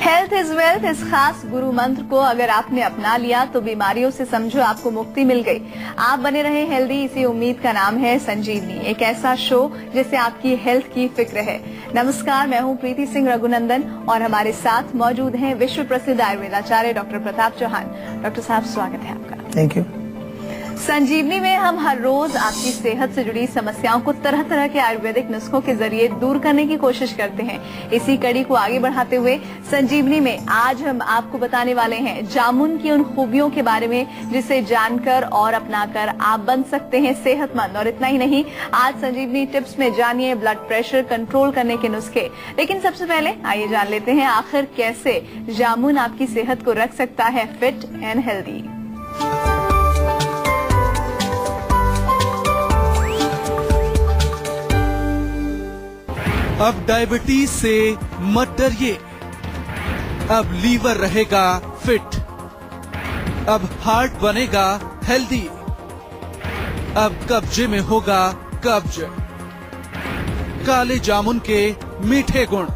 Health is wealth इस खास गुरु मंत्र को अगर आपने अपना लिया तो बीमारियों से समझो आपको मुक्ति मिल गई। आप बने रहे हेल्दी, इसी उम्मीद का नाम है संजीवनी, एक ऐसा शो जिससे आपकी हेल्थ की फिक्र है। नमस्कार, मैं हूं प्रीति सिंह रघुनंदन और हमारे साथ मौजूद हैं विश्व प्रसिद्ध आयुर्वेदाचार्य डॉक्टर प्रताप चौहान। डॉक्टर साहब, स्वागत है आपका। Thank you. संजीवनी में हम हर रोज आपकी सेहत से जुड़ी समस्याओं को तरह तरह के आयुर्वेदिक नुस्खों के जरिए दूर करने की कोशिश करते हैं। इसी कड़ी को आगे बढ़ाते हुए संजीवनी में आज हम आपको बताने वाले हैं जामुन की उन खूबियों के बारे में जिसे जानकर और अपनाकर आप बन सकते हैं सेहतमंद। और इतना ही नहीं, आज संजीवनी टिप्स में जानिए ब्लड प्रेशर कंट्रोल करने के नुस्खे। लेकिन सबसे पहले आइए जान लेते हैं आखिर कैसे जामुन आपकी सेहत को रख सकता है फिट एंड हेल्दी। अब डायबिटीज से मत डरिए, अब लीवर रहेगा फिट, अब हार्ट बनेगा हेल्दी, अब कब्जे में होगा कब्ज। काले जामुन के मीठे गुण।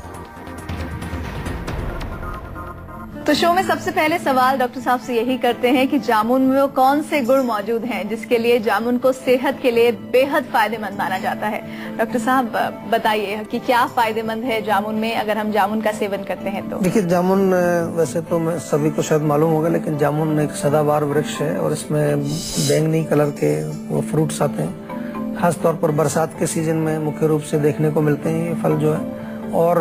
तो शो में सबसे पहले सवाल डॉक्टर साहब से यही करते हैं कि जामुन में वो कौन से गुण मौजूद हैं जिसके लिए जामुन को सेहत के लिए बेहद फायदेमंद माना जाता है। डॉक्टर साहब बताइए कि क्या फायदेमंद है जामुन में अगर हम जामुन का सेवन करते हैं तो। देखिए, जामुन वैसे तो सभी को शायद मालूम होगा, लेकिन जामुन एक सदाबहार वृक्ष है और इसमें बैंगनी कलर के वो फ्रूट्स आते हैं। खासतौर पर बरसात के सीजन में मुख्य रूप से देखने को मिलते हैं ये फल जो है, और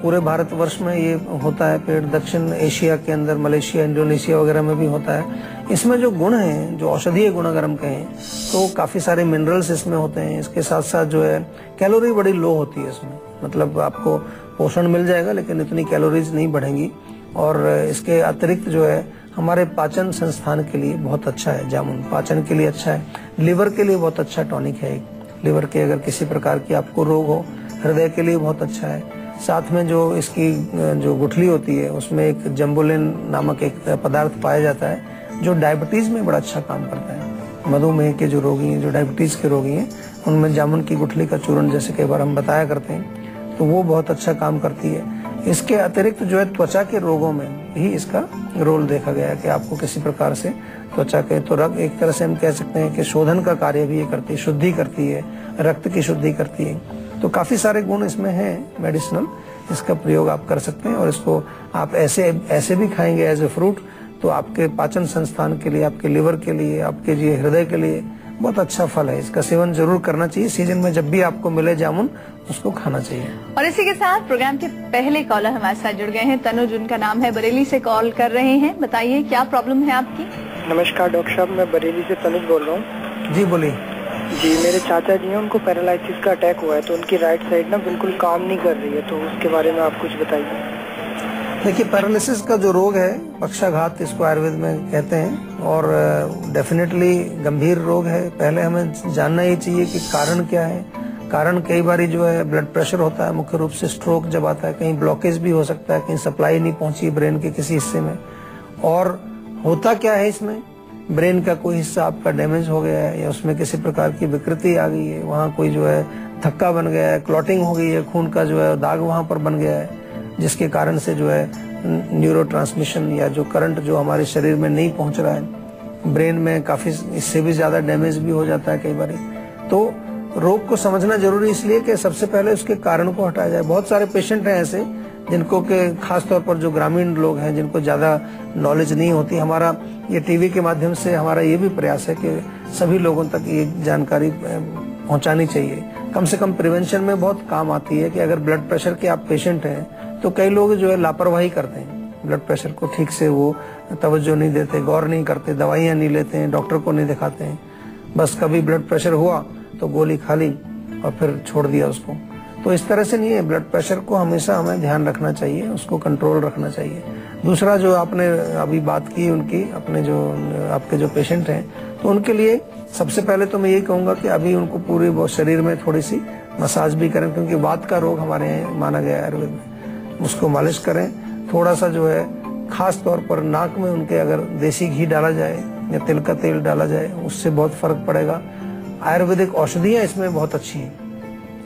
पूरे भारतवर्ष में ये होता है पेड़। दक्षिण एशिया के अंदर मलेशिया, इंडोनेशिया वगैरह में भी होता है। इसमें जो गुण हैं, जो औषधीय गुण अगर हम कहें तो काफी सारे मिनरल्स इसमें होते हैं। इसके साथ साथ जो है कैलोरी बड़ी लो होती है इसमें, मतलब आपको पोषण मिल जाएगा लेकिन इतनी कैलोरीज नहीं बढ़ेंगी। और इसके अतिरिक्त जो है हमारे पाचन संस्थान के लिए बहुत अच्छा है जामुन, पाचन के लिए अच्छा है, लिवर के लिए बहुत अच्छा टॉनिक है। लिवर के अगर किसी प्रकार की आपको रोग हो, हृदय के लिए बहुत अच्छा है। साथ में जो इसकी जो गुठली होती है उसमें एक जम्बुलिन नामक एक पदार्थ पाया जाता है जो डायबिटीज में बड़ा अच्छा काम करता है। मधुमेह के जो रोगी हैं, जो डायबिटीज के रोगी हैं, उनमें जामुन की गुठली का चूर्ण जैसे कई बार हम बताया करते हैं, तो वो बहुत अच्छा काम करती है। इसके अतिरिक्त जो है त्वचा के रोगों में भी इसका रोल देखा गया है कि आपको किसी प्रकार से त्वचा के तो एक तरह से हम कह सकते हैं कि शोधन का कार्य भी ये करती है, शुद्धि करती है, रक्त की शुद्धि करती है। तो काफी सारे गुण इसमें हैं मेडिसिनल, इसका प्रयोग आप कर सकते हैं। और इसको आप ऐसे भी खाएंगे एज ए फ्रूट तो आपके पाचन संस्थान के लिए, आपके लिवर के लिए, आपके जी हृदय के लिए बहुत अच्छा फल है। इसका सेवन जरूर करना चाहिए। सीजन में जब भी आपको मिले जामुन उसको खाना चाहिए। और इसी के साथ प्रोग्राम के पहले कॉलर हमारे साथ जुड़ गए हैं। तनुज उनका नाम है, बरेली से कॉल कर रहे हैं। बताइए क्या प्रॉब्लम है आपकी। नमस्कार डॉक्टर साहब, मैं बरेली से तनुज बोल रहा हूँ। जी बोलिए। जी, मेरे चाचा जी हैं, उनको पैरालिसिस का अटैक हुआ है तो उनकी राइट साइड ना बिल्कुल काम नहीं कर रही है, तो उसके बारे में आप कुछ बताइए। देखिए, पैरालिसिस का जो रोग है, पक्षाघात इसको आयुर्वेद में कहते हैं और डेफिनेटली गंभीर रोग है। पहले हमें जानना ही चाहिए कि कारण क्या है। कारण कई बार जो है ब्लड प्रेशर होता है, मुख्य रूप से स्ट्रोक जब आता है, कहीं ब्लॉकेज भी हो सकता है, कहीं सप्लाई नहीं पहुंची ब्रेन के किसी हिस्से में। और होता क्या है, इसमें ब्रेन का कोई हिस्सा आपका डैमेज हो गया है या उसमें किसी प्रकार की विकृति आ गई है, वहाँ कोई जो है थक्का बन गया है, क्लॉटिंग हो गई है, खून का जो है दाग वहाँ पर बन गया है, जिसके कारण से जो है न्यूरोट्रांसमिशन या जो करंट जो हमारे शरीर में नहीं पहुंच रहा है, ब्रेन में काफी इससे भी ज्यादा डैमेज भी हो जाता है कई बार। तो रोग को समझना जरूरी इसलिए कि सबसे पहले उसके कारण को हटाया जाए। बहुत सारे पेशेंट हैं ऐसे जिनको के खास तौर पर जो ग्रामीण लोग हैं, जिनको ज्यादा नॉलेज नहीं होती। हमारा ये टीवी के माध्यम से हमारा ये भी प्रयास है कि सभी लोगों तक ये जानकारी पहुंचानी चाहिए। कम से कम प्रिवेंशन में बहुत काम आती है कि अगर ब्लड प्रेशर के आप पेशेंट हैं तो कई लोग जो है लापरवाही करते हैं, ब्लड प्रेशर को ठीक से वो तवज्जो नहीं देते, गौर नहीं करते, दवाइयाँ नहीं लेते हैं, डॉक्टर को नहीं दिखाते हैं। बस कभी ब्लड प्रेशर हुआ तो गोली खा ली और फिर छोड़ दिया उसको। तो इस तरह से नहीं है। ब्लड प्रेशर को हमेशा हमें ध्यान रखना चाहिए, उसको कंट्रोल रखना चाहिए। दूसरा जो आपने अभी बात की उनकी, अपने जो आपके जो पेशेंट हैं, तो उनके लिए सबसे पहले तो मैं ये कहूंगा कि अभी उनको पूरे शरीर में थोड़ी सी मसाज भी करें, क्योंकि वात का रोग हमारे यहाँ माना गया है आयुर्वेद में। उसको मालिश करें। थोड़ा सा जो है खास तौर पर नाक में उनके अगर देसी घी डाला जाए या तिल का तेल डाला जाए, उससे बहुत फर्क पड़ेगा। आयुर्वेदिक औषधियाँ इसमें बहुत अच्छी हैं।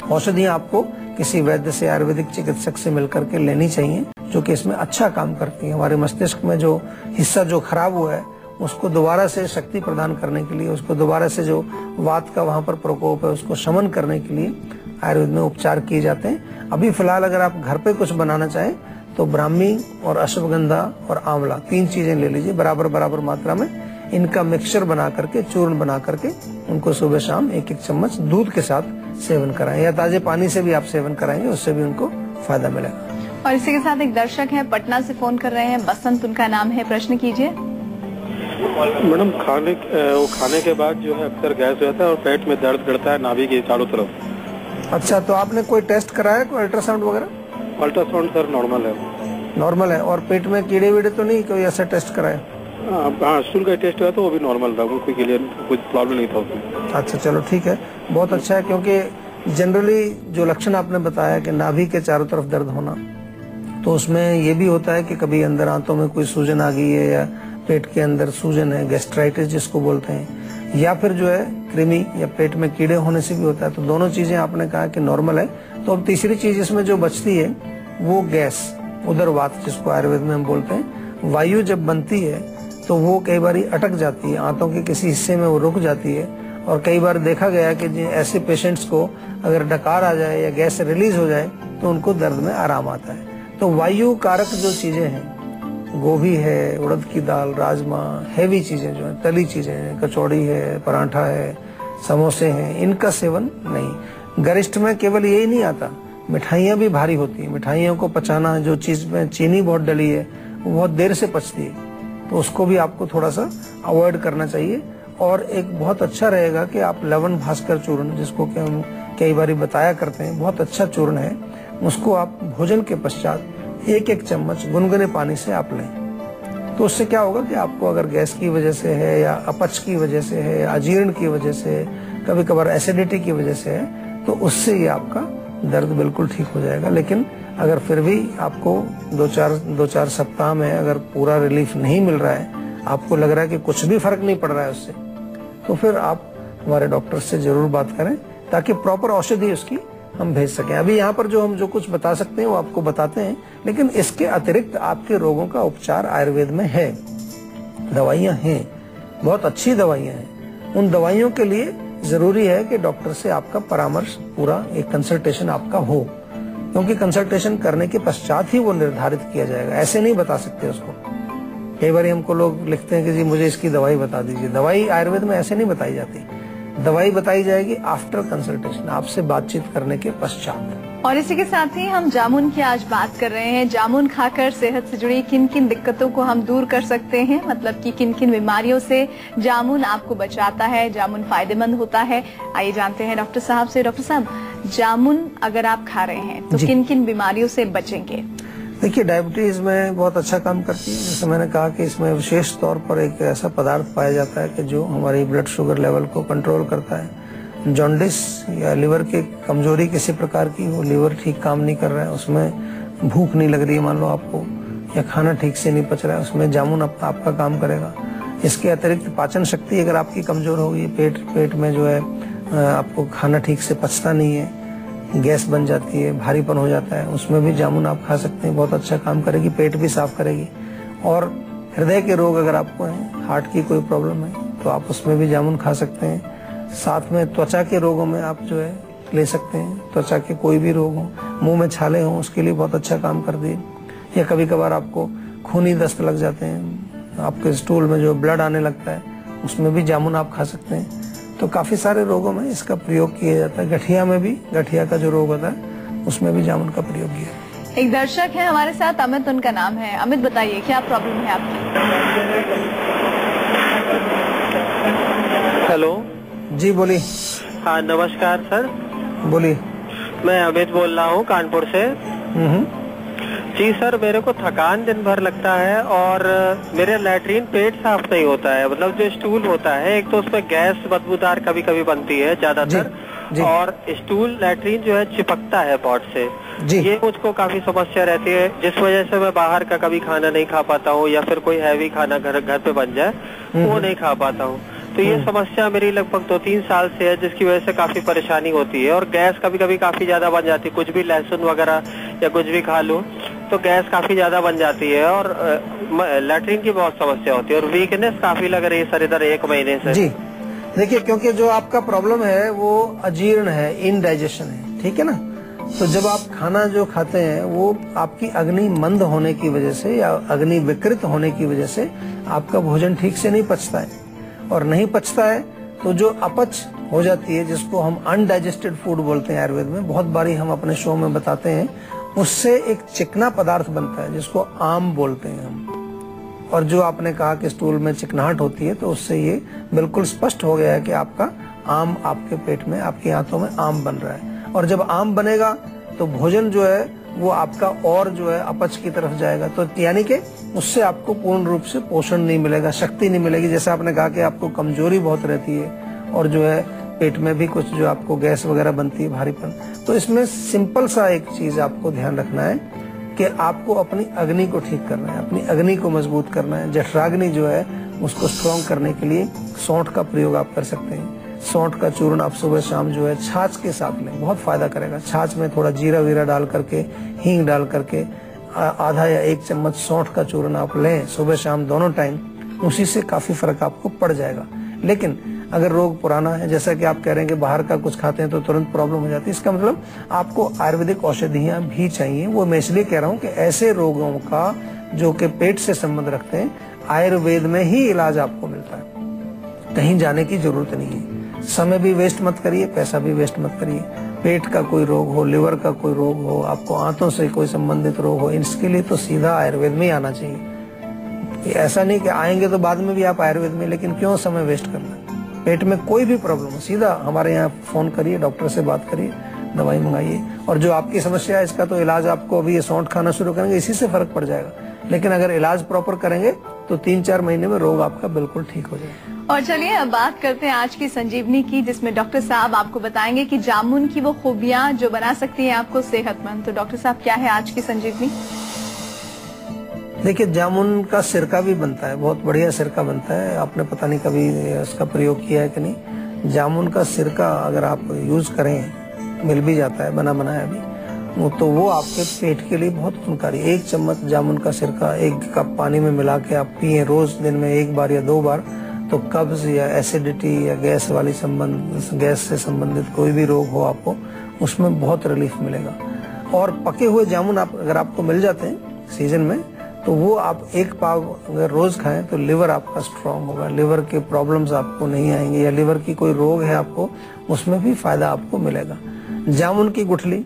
औषधियाँ आपको किसी वैद्य से, आयुर्वेदिक चिकित्सक से मिलकर के लेनी चाहिए, जो कि इसमें अच्छा काम करती हैं। हमारे मस्तिष्क में जो हिस्सा जो खराब हुआ है उसको दोबारा से शक्ति प्रदान करने के लिए, उसको दोबारा से जो वात का वहाँ पर प्रकोप है उसको शमन करने के लिए आयुर्वेद में उपचार किए जाते हैं। अभी फिलहाल अगर आप घर पे कुछ बनाना चाहें तो ब्राह्मी और अश्वगंधा और आंवला 3 चीजें ले लीजिए, बराबर बराबर मात्रा में इनका मिक्सचर बना करके, चूर्ण बना करके उनको सुबह शाम 1-1 चम्मच दूध के साथ सेवन कराएं, या ताजे पानी से भी आप सेवन कराएंगे, उससे भी उनको फायदा मिलेगा। और इसी के साथ एक दर्शक हैं, पटना से फोन कर रहे हैं, बसंत उनका नाम है, प्रश्न कीजिए। मैडम, खाने के बाद जो है अक्सर गैस रहता है और पेट में दर्द करता है नाभि के चारों तरफ। अच्छा, तो आपने कोई टेस्ट कराया, कोई अल्ट्रासाउंड वगैरह? अल्ट्रासाउंड सर नॉर्मल है। नॉर्मल है। और पेट में कीड़े वीड़े तो नहीं, कोई ऐसा टेस्ट कराया? हाँ, स्टूल का टेस्ट हुआ तो वो भी नॉर्मल था, कोई क्लियर कुछ प्रॉब्लम नहीं था उसमें। अच्छा, चलो ठीक है, बहुत अच्छा है। क्योंकि जनरली जो लक्षण आपने बताया कि नाभि के चारों तरफ दर्द होना, तो उसमें ये भी होता है कि कभी अंदर आंतों में कोई सूजन आ गई है, या पेट के अंदर सूजन है, गैस्ट्राइटिस जिसको बोलते हैं, या फिर जो है कृमि या पेट में कीड़े होने से भी होता है। तो दोनों चीजें आपने कहा कि नॉर्मल है। तो अब तीसरी चीज इसमें जो बचती है वो गैस, उदरवात जिसको आयुर्वेद में हम बोलते हैं। वायु जब बनती है तो वो कई बार अटक जाती है, आंतों के किसी हिस्से में वो रुक जाती है, और कई बार देखा गया है कि ऐसे पेशेंट्स को अगर डकार आ जाए या गैस रिलीज हो जाए तो उनको दर्द में आराम आता है। तो वायु कारक जो चीजें हैं, गोभी है, उड़द की दाल, राजमा, हैवी चीजें जो है, तली चीजें हैं, कचौड़ी है, पराठा है, समोसे हैं, इनका सेवन नहीं। गरिष्ठ में केवल यही नहीं आता, मिठाइयाँ भी भारी होती है, मिठाइयों को पचाना, जो चीज में चीनी बहुत डली है वो बहुत देर से पचती है, तो उसको भी आपको थोड़ा सा अवॉइड करना चाहिए। और एक बहुत अच्छा रहेगा कि आप लवण भास्कर चूर्ण, जिसको कि हम कई बार बताया करते हैं, बहुत अच्छा चूर्ण है, उसको आप भोजन के पश्चात 1-1 चम्मच गुनगुने पानी से आप लें। तो उससे क्या होगा कि आपको अगर गैस की वजह से है, या अपच की वजह से है, अजीर्ण की वजह से, कभी कभार एसिडिटी की वजह से है, तो उससे ये आपका दर्द बिल्कुल ठीक हो जाएगा। लेकिन अगर फिर भी आपको 2-4 सप्ताह में अगर पूरा रिलीफ नहीं मिल रहा है, आपको लग रहा है कि कुछ भी फर्क नहीं पड़ रहा है उससे, तो फिर आप हमारे डॉक्टर से जरूर बात करें, ताकि प्रॉपर औषधि उसकी हम भेज सकें। अभी यहाँ पर जो हम जो कुछ बता सकते हैं वो आपको बताते हैं, लेकिन इसके अतिरिक्त आपके रोगों का उपचार आयुर्वेद में है, दवाइयाँ हैं, बहुत अच्छी दवाइयाँ हैं। उन दवाइयों के लिए जरूरी है कि डॉक्टर से आपका परामर्श, पूरा एक कंसल्टेशन आपका हो, क्योंकि कंसल्टेशन करने के पश्चात ही वो निर्धारित किया जाएगा, ऐसे नहीं बता सकते उसको। कई बार हमको लोग लिखते हैं कि जी मुझे इसकी दवाई बता दीजिए। दवाई आयुर्वेद में ऐसे नहीं बताई जाती, दवाई बताई जाएगी आफ्टर कंसल्टेशन, आपसे बातचीत करने के पश्चात। और इसी के साथ ही हम जामुन की आज बात कर रहे हैं। जामुन खाकर सेहत से जुड़ी किन किन दिक्कतों को हम दूर कर सकते हैं, मतलब कि किन किन बीमारियों से जामुन आपको बचाता है, जामुन फायदेमंद होता है। आइए जानते हैं डॉक्टर साहब से। डॉक्टर साहब, जामुन अगर आप खा रहे हैं तो किन किन बीमारियों से बचेंगे? देखिए, डायबिटीज में बहुत अच्छा काम करती है। जैसे मैंने कहा कि इसमें विशेष तौर पर एक ऐसा पदार्थ पाया जाता है कि जो हमारी ब्लड शुगर लेवल को कंट्रोल करता है। जॉन्डिस या लिवर की कमजोरी किसी प्रकार की हो, लिवर ठीक काम नहीं कर रहा है, उसमें भूख नहीं लग रही है मान लो आपको, या खाना ठीक से नहीं पच रहा है, उसमें जामुन आपका काम करेगा। इसके अतिरिक्त पाचन शक्ति अगर आपकी कमजोर हो गई, पेट में जो है आपको खाना ठीक से पचता नहीं है, गैस बन जाती है, भारीपन हो जाता है, उसमें भी जामुन आप खा सकते हैं, बहुत अच्छा काम करेगी, पेट भी साफ करेगी। और हृदय के रोग अगर आपको हैं, हार्ट की कोई प्रॉब्लम है, तो आप उसमें भी जामुन खा सकते हैं। साथ में त्वचा के रोगों में आप जो है ले सकते हैं, त्वचा के कोई भी रोग हो, मुंह में छाले हों, उसके लिए बहुत अच्छा काम कर दिए। या कभी कभार आपको खूनी दस्त लग जाते हैं, आपके स्टूल में जो ब्लड आने लगता है, उसमें भी जामुन आप खा सकते हैं। तो काफी सारे रोगों में इसका प्रयोग किया जाता है। गठिया में भी, गठिया का जो रोग होता है उसमें भी जामुन का प्रयोग किया। एक दर्शक है हमारे साथ, अमित उनका नाम है। अमित, बताइए क्या प्रॉब्लम है आपकी? हेलो जी बोलिए। हाँ नमस्कार सर, बोलिए। मैं अमित बोल रहा हूँ कानपुर से। जी सर, मेरे को थकान दिन भर लगता है और मेरे लैट्रीन पेट साफ नहीं होता है। मतलब जो स्टूल होता है, एक तो उसमें गैस बदबूदार कभी कभी बनती है ज्यादातर, और स्टूल लैट्रीन जो है चिपकता है पॉट से। ये मुझको काफी समस्या रहती है, जिस वजह से मैं बाहर का कभी खाना नहीं खा पाता हूँ, या फिर कोई हैवी खाना घर पे बन जाए वो नहीं खा पाता हूँ। तो ये समस्या मेरी लगभग 2-3 साल से है, जिसकी वजह से काफी परेशानी होती है। और गैस कभी कभी काफी ज्यादा बन जाती है, कुछ भी लहसुन वगैरह या कुछ भी खा लूं तो गैस काफी ज्यादा बन जाती है और लैट्रिन की बहुत समस्या होती है और वीकनेस काफी लग रही है सर इधर 1 महीने से। जी देखिए, क्योंकि जो आपका प्रॉब्लम है वो अजीर्ण है, इनडाइजेशन है, ठीक है ना। तो जब आप खाना जो खाते हैं वो आपकी अग्नि मंद होने की वजह से या अग्नि विकृत होने की वजह से आपका भोजन ठीक से नहीं पचता है, और नहीं पचता है तो जो अपच हो जाती है, जिसको हम अनडाइजेस्टेड फूड बोलते हैं आयुर्वेद में, बहुत बारी हम अपने शो में बताते हैं, उससे एक चिकना पदार्थ बनता है जिसको आम बोलते हैं हम। और जो आपने कहा कि स्टूल में चिकनाहट होती है, तो उससे ये बिल्कुल स्पष्ट हो गया है कि आपका आम आपके पेट में, आपकी आंतों में आम बन रहा है। और जब आम बनेगा तो भोजन जो है वो आपका और जो है अपच की तरफ जाएगा, तो यानी कि उससे आपको पूर्ण रूप से पोषण नहीं मिलेगा, शक्ति नहीं मिलेगी। जैसे आपने कहा कि आपको कमजोरी बहुत रहती है और जो है पेट में भी कुछ जो आपको गैस वगैरह बनती है, भारीपन। तो इसमें सिंपल सा एक चीज आपको ध्यान रखना है कि आपको अपनी अग्नि को ठीक करना है, अपनी अग्नि को मजबूत करना है। जठराग्नि जो है उसको स्ट्रॉन्ग करने के लिए सौंठ का प्रयोग आप कर सकते हैं। सौंठ का चूर्ण आप सुबह शाम जो है छाछ के साथ लें, बहुत फायदा करेगा। छाछ में थोड़ा जीरा वीरा डाल करके, हींग डाल करके आधा या 1 चम्मच सौंठ का चूर्ण आप लें सुबह शाम दोनों टाइम, उसी से काफी फर्क आपको पड़ जाएगा। लेकिन अगर रोग पुराना है, जैसा कि आप कह रहे हैं कि बाहर का कुछ खाते हैं तो तुरंत प्रॉब्लम हो जाती है, इसका मतलब आपको आयुर्वेदिक औषधियां भी चाहिए। वो मैं इसलिए कह रहा हूँ कि ऐसे रोगों का जो कि पेट से संबंध रखते हैं, आयुर्वेद में ही इलाज आपको मिलता है, कहीं जाने की जरूरत नहीं है। समय भी वेस्ट मत करिए, पैसा भी वेस्ट मत करिए। पेट का कोई रोग हो, लिवर का कोई रोग हो, आपको आंतों से कोई संबंधित रोग हो, इसके लिए तो सीधा आयुर्वेद में ही आना चाहिए। ऐसा नहीं कि आएंगे तो बाद में भी आप आयुर्वेद में, लेकिन क्यों समय वेस्ट करना। पेट में कोई भी प्रॉब्लम हो, सीधा हमारे यहाँ फोन करिए, डॉक्टर से बात करिए, दवाई मंगाइए। और जो आपकी समस्या है इसका तो इलाज आपको अभी ये सौंठ खाना शुरू करेंगे इसी से फर्क पड़ जाएगा। लेकिन अगर इलाज प्रॉपर करेंगे तो 3-4 महीने में रोग आपका बिल्कुल ठीक हो जाएगा। और चलिए अब बात करते हैं आज की संजीवनी की, जिसमें डॉक्टर साहब आपको बताएंगे कि जामुन की वो खूबियां जो बना सकती हैं आपको सेहतमंद। तो डॉक्टर साहब क्या है आज की संजीवनी? देखिए, जामुन का सिरका भी बनता है, बहुत बढ़िया सिरका बनता है। आपने पता नहीं कभी उसका प्रयोग किया है कि नहीं। जामुन का सिरका अगर आप यूज करें, मिल भी जाता है बना बनाया भी, तो वो आपके पेट के लिए बहुत गुणकारी। 1 चम्मच जामुन का सिरका 1 कप पानी में मिला के आप पिए रोज, दिन में 1 बार या 2 बार, तो कब्ज या एसिडिटी या गैस से संबंधित कोई भी रोग हो आपको, उसमें बहुत रिलीफ मिलेगा। और पके हुए जामुन अगर आपको मिल जाते हैं सीजन में, तो वो आप 1 पाव अगर रोज खाएं तो लिवर आपका स्ट्रांग होगा, लिवर के प्रॉब्लम्स आपको नहीं आएंगे, या लिवर की कोई रोग है आपको, उसमें भी फायदा आपको मिलेगा। जामुन की गुठली,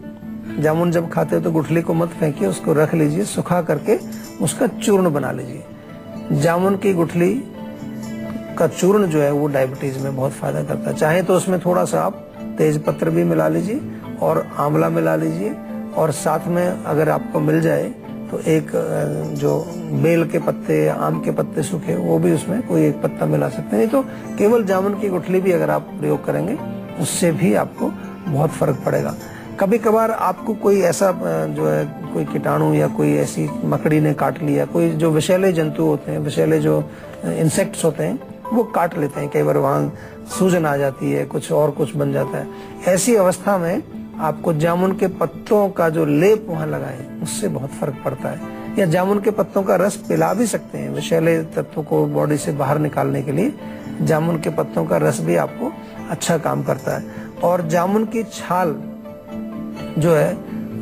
जामुन जब खाते हो तो गुठली को मत फेंकिए, उसको रख लीजिए, सुखा करके उसका चूर्ण बना लीजिए। जामुन की गुठली का चूर्ण जो है वो डायबिटीज में बहुत फायदा करता है। चाहे तो उसमें थोड़ा सा आप तेज पत्र भी मिला लीजिए और आंवला मिला लीजिए, और साथ में अगर आपको मिल जाए तो एक जो बेल के पत्ते या आम के पत्ते सूखे, वो भी उसमें कोई 1 पत्ता मिला सकते हैं। नहीं तो केवल जामुन की गुठली भी अगर आप प्रयोग करेंगे, उससे भी आपको बहुत फर्क पड़ेगा। कभी कभार आपको कोई ऐसा जो है कोई कीटाणु या कोई ऐसी मकड़ी ने काट लिया, कोई जो विषैले जंतु होते हैं, विषैले जो इंसेक्ट्स होते हैं, वो काट लेते हैं। कई बार वहाँ सूजन आ जाती है, कुछ और कुछ बन जाता है। ऐसी अवस्था में आपको जामुन के पत्तों का जो लेप वहाँ लगाएं, उससे बहुत फर्क पड़ता है। या जामुन के पत्तों का रस पिला भी सकते हैं, विषैले तत्वों को बॉडी से बाहर निकालने के लिए जामुन के पत्तों का रस भी आपको अच्छा काम करता है। और जामुन की छाल जो है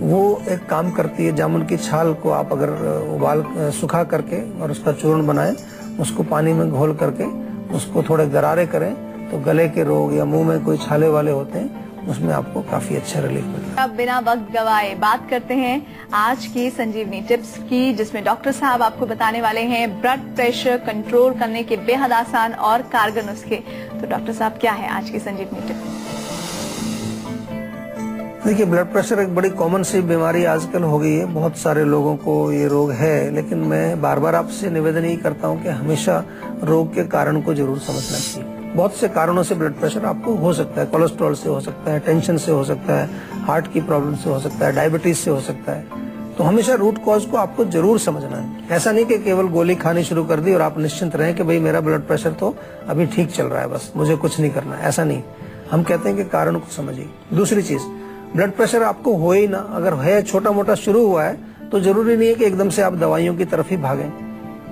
वो एक काम करती है। जामुन की छाल को आप अगर सुखा करके और उसका चूर्ण बनाएं, उसको पानी में घोल करके उसको थोड़े गरारे करें, तो गले के रोग या मुंह में कोई छाले वाले होते हैं, उसमें आपको काफी अच्छा रिलीफ मिलता है। अब बिना वक्त गवाए बात करते हैं आज की संजीवनी टिप्स की, जिसमें डॉक्टर साहब आपको बताने वाले हैं ब्लड प्रेशर कंट्रोल करने के बेहद आसान और कारगर नुस्खे। तो डॉक्टर साहब क्या है आज की संजीवनी टिप्स? देखिए, ब्लड प्रेशर एक बड़ी कॉमन सी बीमारी आजकल हो गई है, बहुत सारे लोगों को ये रोग है। लेकिन मैं बार बार आपसे निवेदन ही करता हूँ कि हमेशा रोग के कारण को जरूर समझना चाहिए। बहुत से कारणों से ब्लड प्रेशर आपको हो सकता है। कोलेस्ट्रॉल से हो सकता है, टेंशन से हो सकता है, हार्ट की प्रॉब्लम से हो सकता है, डायबिटीज से हो सकता है। तो हमेशा रूट कॉज को आपको जरूर समझना है। ऐसा नहीं कि केवल गोली खानी शुरू कर दी और आप निश्चिंत रहें कि भाई मेरा ब्लड प्रेशर तो अभी ठीक चल रहा है, बस मुझे कुछ नहीं करना। ऐसा नहीं, हम कहते हैं कि कारण को समझिए। दूसरी चीज, ब्लड प्रेशर आपको हो ही ना, अगर है छोटा मोटा शुरू हुआ है तो जरूरी नहीं है कि एकदम से आप दवाइयों की तरफ ही भागें।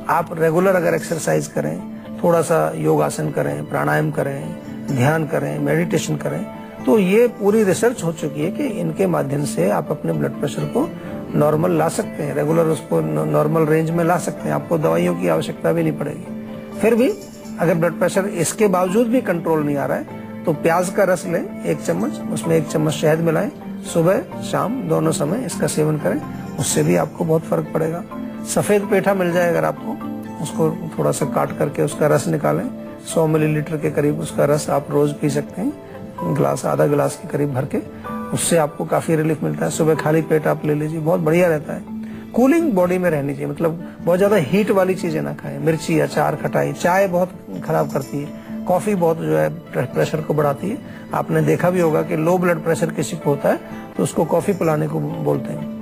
आप रेगुलर अगर एक्सरसाइज करें, थोड़ा सा योगासन करें, प्राणायाम करें, ध्यान करें, मेडिटेशन करें, तो ये पूरी रिसर्च हो चुकी है कि इनके माध्यम से आप अपने ब्लड प्रेशर को नॉर्मल ला सकते हैं, रेगुलर उसको नॉर्मल रेंज में ला सकते हैं। आपको दवाइयों की आवश्यकता भी नहीं पड़ेगी। फिर भी अगर ब्लड प्रेशर इसके बावजूद भी कंट्रोल नहीं आ रहा है तो प्याज का रस लें 1 चम्मच, उसमें 1 चम्मच शहद मिलाएं, सुबह शाम दोनों समय इसका सेवन करें, उससे भी आपको बहुत फर्क पड़ेगा। सफेद पेठा मिल जाए अगर आपको, उसको थोड़ा सा काट करके उसका रस निकालें, 100 मिलीलीटर के करीब उसका रस आप रोज पी सकते हैं, गिलास आधा गिलास के करीब भर के, उससे आपको काफी रिलीफ मिलता है। सुबह खाली पेट आप ले लीजिए, बहुत बढ़िया रहता है। कूलिंग बॉडी में रहनी चाहिए, मतलब बहुत ज्यादा हीट वाली चीजें ना खाएं, मिर्ची, अचार, खटाई, चाय बहुत खराब करती है, कॉफी बहुत जो है प्रेशर को बढ़ाती है। आपने देखा भी होगा कि लो ब्लड प्रेशर किसी को होता है तो उसको कॉफी पिलाने को बोलते हैं।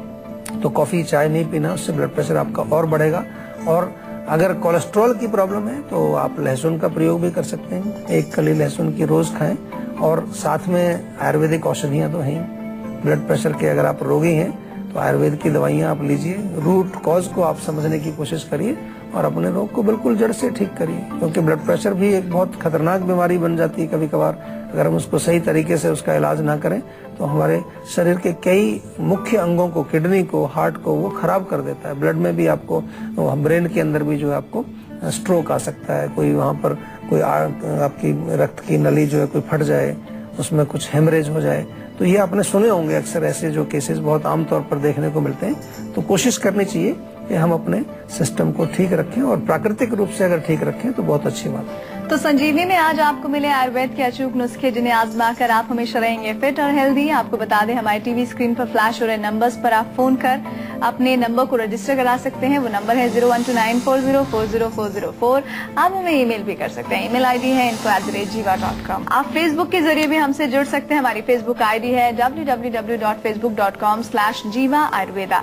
तो कॉफी चाय नहीं पीना, उससे ब्लड प्रेशर आपका और बढ़ेगा। और अगर कोलेस्ट्रॉल की प्रॉब्लम है तो आप लहसुन का प्रयोग भी कर सकते हैं, 1 कली लहसुन की रोज खाएं। और साथ में आयुर्वेदिक औषधियां तो हैं। ब्लड प्रेशर के अगर आप रोगी हैं तो आयुर्वेद की दवाइयां आप लीजिए, रूट कॉज को आप समझने की कोशिश करिए और अपने रोग को बिल्कुल जड़ से ठीक करिए, क्योंकि ब्लड प्रेशर भी एक बहुत खतरनाक बीमारी बन जाती है कभी कभार। अगर हम उसको सही तरीके से उसका इलाज ना करें तो हमारे शरीर के कई मुख्य अंगों को, किडनी को, हार्ट को वो खराब कर देता है। ब्लड में भी आपको, ब्रेन के अंदर भी जो है आपको स्ट्रोक आ सकता है, कोई वहां पर कोई आपकी रक्त की नली जो है कोई फट जाए, उसमें कुछ हेमरेज हो जाए। तो ये आपने सुने होंगे अक्सर, ऐसे जो केसेस बहुत आमतौर पर देखने को मिलते हैं। तो कोशिश करनी चाहिए कि हम अपने सिस्टम को ठीक रखें और प्राकृतिक रूप से अगर ठीक रखें तो बहुत अच्छी बात है। तो संजीवनी में आज आपको मिले आयुर्वेद के अचूक नुस्खे, जिन्हें आजमा कर आप हमेशा रहेंगे फिट और हेल्दी। आपको बता दें, हमारे टीवी स्क्रीन पर फ्लैश हो रहे नंबर्स पर आप फोन कर अपने नंबर को रजिस्टर करा सकते हैं। वो नंबर है 012940404004। आप हमें ईमेल भी कर सकते हैं, ईमेल आईडी है info@jiva.com। आप फेसबुक के जरिए भी हमसे जुड़ सकते हैं। हमारी फेसबुक आईडी है www.facebook.com/jiva ayurveda।